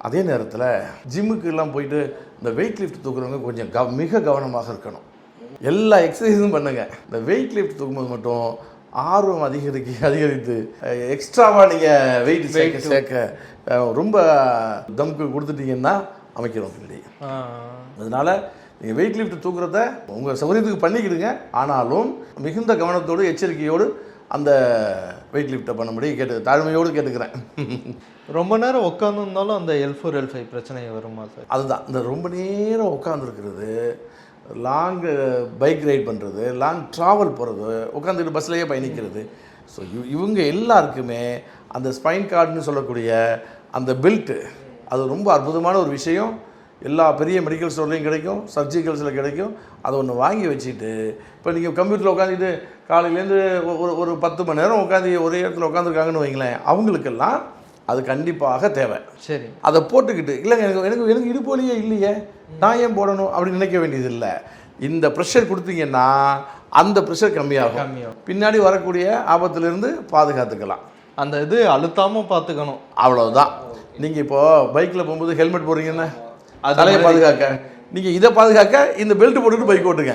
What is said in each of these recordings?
அதே நேரத்தில் ஜிம்முக்கெல்லாம் போயிட்டு இந்த வெயிட் லிஃப்ட் தூக்குறவங்க கொஞ்சம் மிக கவனமாக இருக்கணும். எல்லா எக்ஸசைஸும் பண்ணுங்கள், இந்த வெயிட் லிஃப்ட் தூக்கும்போது மட்டும் ஆர்வம் அதிகரித்து எக்ஸ்ட்ராவாக நீங்கள் வெயிட் சேர்க்க ரொம்ப தம்க்கு கொடுத்துட்டீங்கன்னா அமைக்கிறோம் பின்னாடி. அதனால் நீங்கள் வெயிட் லிஃப்ட் தூக்குறத உங்கள் சௌகரியத்துக்கு பண்ணிக்கிடுங்க, ஆனாலும் மிகுந்த கவனத்தோடு எச்சரிக்கையோடு அந்த வெயிட் லிஃப்ட்டை பண்ணும்படி தாழ்மையோடு கேட்டுக்கிறேன். ரொம்ப நேரம் உட்காந்துருந்தாலும் அந்த L4 L5 பிரச்சனை வருமா சார்? அதுதான், இந்த ரொம்ப நேரம் உட்காந்துருக்கிறது, லாங் பைக் ரைட் பண்ணுறது, லாங் ட்ராவல் போகிறது, உட்காந்துட்டு பஸ்லேயே பயணிக்கிறது. ஸோ இவங்க எல்லாருக்குமே அந்த ஸ்பைன் கார்டுன்னு சொல்லக்கூடிய அந்த பெல்ட்டு அது ரொம்ப அற்புதமான ஒரு விஷயம். எல்லா பெரிய மெடிக்கல் ஸ்டோர்லேயும் கிடைக்கும், சர்ஜிக்கல்ஸில் கிடைக்கும். அதை ஒன்று வாங்கி வச்சுட்டு இப்போ நீங்கள் கம்ப்யூட்டரில் உட்காந்துட்டு காலையிலேருந்து ஒரு 10 மணி நேரம் உட்காந்து ஒரே இடத்துல உட்காந்துருக்காங்கன்னு வைங்களேன், அவங்களுக்கெல்லாம் அது கண்டிப்பாக தேவை. சரி, அதை போட்டுக்கிட்டு இல்லைங்க எனக்கு இடுப்பு வலியே இல்லையே, நான் ஏன் போடணும் அப்படின்னு நினைக்க வேண்டியது இல்லை. இந்த ப்ரெஷர் கொடுத்தீங்கன்னா அந்த ப்ரெஷர் கம்மியாகும், பின்னாடி வரக்கூடிய ஆபத்திலிருந்து பாதுகாத்துக்கலாம். அந்த இது அழுத்தாமல் பார்த்துக்கணும், அவ்வளோதான். நீங்கள் இப்போது பைக்கில் போகும்போது ஹெல்மெட் போடுறீங்கன்னா தலையை பாதுகாக்க, நீங்கள் இதை பாதுகாக்க இந்த பெல்ட் போட்டுட்டு பைக் ஓட்டுங்க,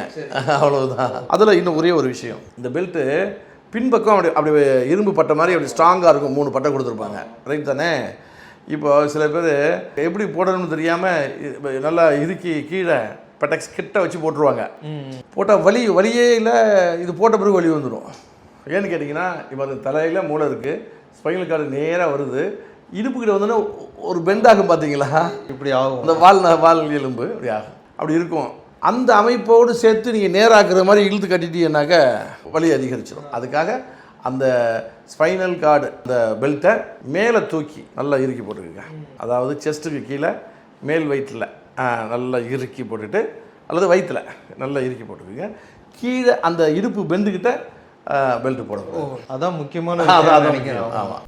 அவ்வளோதான். அதில் இன்னும் ஒரே ஒரு விஷயம், இந்த பெல்ட்டு பின்பக்கம் அப்படி இரும்பு பட்டை மாதிரி அப்படி ஸ்ட்ராங்காக இருக்கும், 3 பட்டை கொடுத்துருப்பாங்க, ரைட் தானே? இப்போ சில பேர் எப்படி போடணும்னு தெரியாமல் நல்லா இறுக்கி கீழே பெட்டக்ஸ் கிட்ட வச்சு போட்டுருவாங்க. போட்டால் வலியே இல்லை, இது போட்ட பிறகு வலி வந்துடும். ஏன்னு கேட்டிங்கன்னா, இப்போ அந்த தலையில் மூளை இருக்குது, ஸ்பைனல் கார்டு நேராக வருது, இடுப்புக்கிட்ட வந்தோன்னா ஒரு பெண்டாகும் பார்த்தீங்களா, இப்படி ஆகும், அந்த வால் எலும்பு இப்படி ஆகும், அப்படி இருக்கும். அந்த அமைப்போடு சேர்த்து நீங்கள் நேராக்குற மாதிரி இழுத்து கட்டிட்டீங்கன்னாக்க வலி அதிகரிச்சிடும். அதுக்காக அந்த ஸ்பைனல் கார்டு அந்த பெல்ட்டை மேலே தூக்கி நல்லா இறுக்கி போட்டுக்குங்க. அதாவது செஸ்ட்டுக்கு கீழே மேல் வயிற்றில் நல்லா இறுக்கி போட்டுட்டு, அல்லது வயிற்றில் நல்லா இறுக்கி போட்டுக்குங்க. கீழே அந்த இடுப்பு பெண்டுக்கிட்ட பெல்ட் போடணும். அதான் முக்கியமான. ஆமாம்.